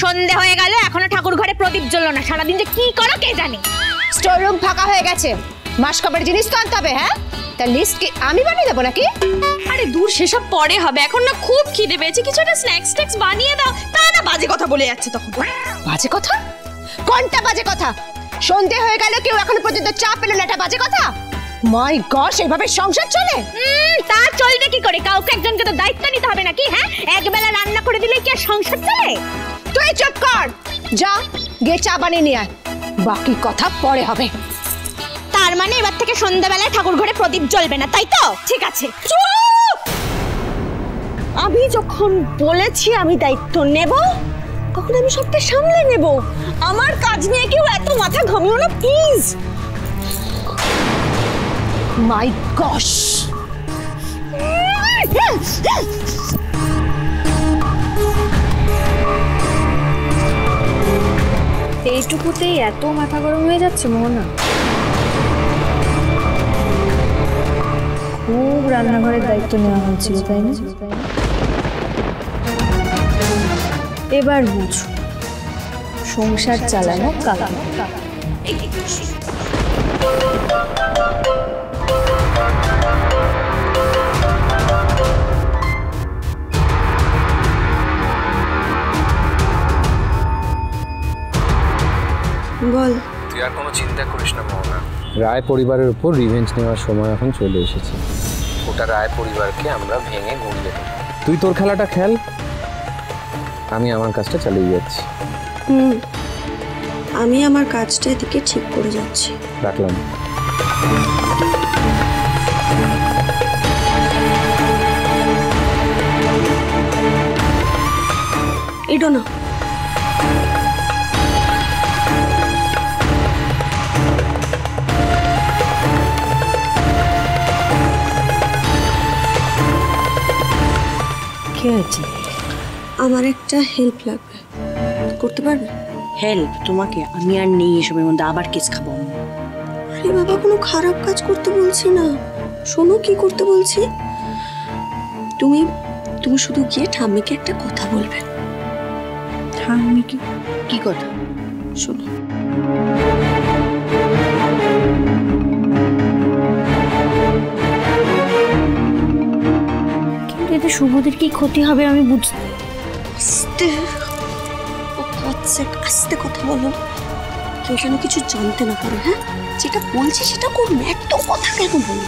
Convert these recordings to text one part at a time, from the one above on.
সন্ধে হয়ে গেল এখনো ঠাকুর ঘরে প্রদীপ জ্বললো না, সারাদিন যে কি করো কে জানে। স্টোর রুম ফাঁকা হয়ে গেছে, মাসকাবার জিনিস তো আনতে হবে। হ্যাঁ, তার লিস্ট কি আমি বানিয়ে দেবো নাকি? আরে দূর, সেসব পরে হবে, এখন না খুব খিদে পেয়েছে, কিছু একটা স্ন্যাক্স ট্যাক্স বানিয়ে দাও। তা না বাজে কথা বলে যাচ্ছে তখন। বাজে কথা? কোনটা বাজে কথা? সন্ধে হয়ে গেল কেউ এখনো পর্যন্ত চা পেল না, এটা বাজে কথা? মাই গড, এইভাবে সংসার চলে? তা চলবে কি করে? কাউকে একজনকে তো দায়িত্ব নিতে হবে নাকি? হ্যাঁ, একবেলা রান্না করে দিলে কি আর সংসার চলে? তুই চুপ কর, যা গিয়ে চা বানিয়ে নিয়ে আয়, বাকি কথা পরে হবে। তার মানে এবার থেকে সন্ধ্যাবেলায় ঠাকুর ঘরে প্রদীপ জ্বলবে না, তাই তো? ঠিক আছে। আমি যখন বলেছি আমি দায়িত্ব নেব, তখন আমি সবটা সামলে নেব। আমার কাজ নিয়ে কেউ এত মাথা ঘামিও না প্লিজ। মাই গশ, এইটুকুতেই এত মাথা গরম হয়ে যাচ্ছে মোহনা? খুব রান্নাঘরের দায়িত্ব নেওয়া হয়েছিল তাই না? এবার বুঝো সংসার চালানো কালা। বল। তুই আর কোনো চিন্তা করিস না মোহনা, রায় পরিবারের উপর রিভেঞ্জ নেওয়ার সময় এখন চলে এসেছে। ওটা রায় পরিবারকে আমরা ভেঙে গুঁড়িয়ে দেব। তুই তোর খেলাটা খেল, আমি আমার কাজটা চালিয়ে যাচ্ছি। আমি আমার কাজটা এদিকে ঠিক করে যাচ্ছি। রাখলাম। এডো না, কি হয়েছে? আমার একটা হেল্প লাগবে, করতে পারবে? হেল্প? তোমাকে? আমি আর নেই এসবের মধ্যে, আবার কেস খাবো। আরে বাবা, কোনো খারাপ কাজ করতে বলছি না, শোনো কি করতে বলছি। তুমি তুমি শুধু গিয়ে ঠাম্মিকে একটা কথা বলবে। ঠাম্মিকে? কি কথা? শোনো, কিন্তু এতে শুভদের কি ক্ষতি হবে আমি বুঝতে। আস্তে আস্তে কথা বলো, কেউ যেন কিছু জানতে না পারে। হ্যাঁ, যেটা বলছি সেটা করুন, এত কথা কেন বলি?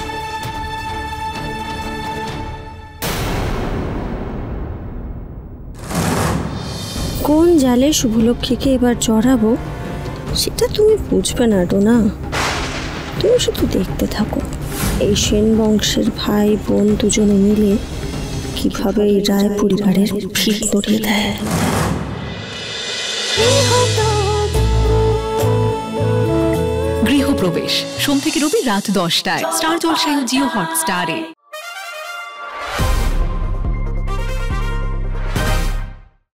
কোন জালে শুভলক্ষ্মীকে এবার জড়াবো সেটা তুমি বুঝবে না ডোনা, তুমি শুধু দেখতে থাকো এই সেন বংশের ভাই বোন দুজনে মিলে কিভাবে এই রায় পরিবারের ভিড় নড়িয়ে দেয়। গৃহপ্রবেশ সোম থেকে রবি রাত 10টায় স্টার জলসায় ও জিও হটস্টারে।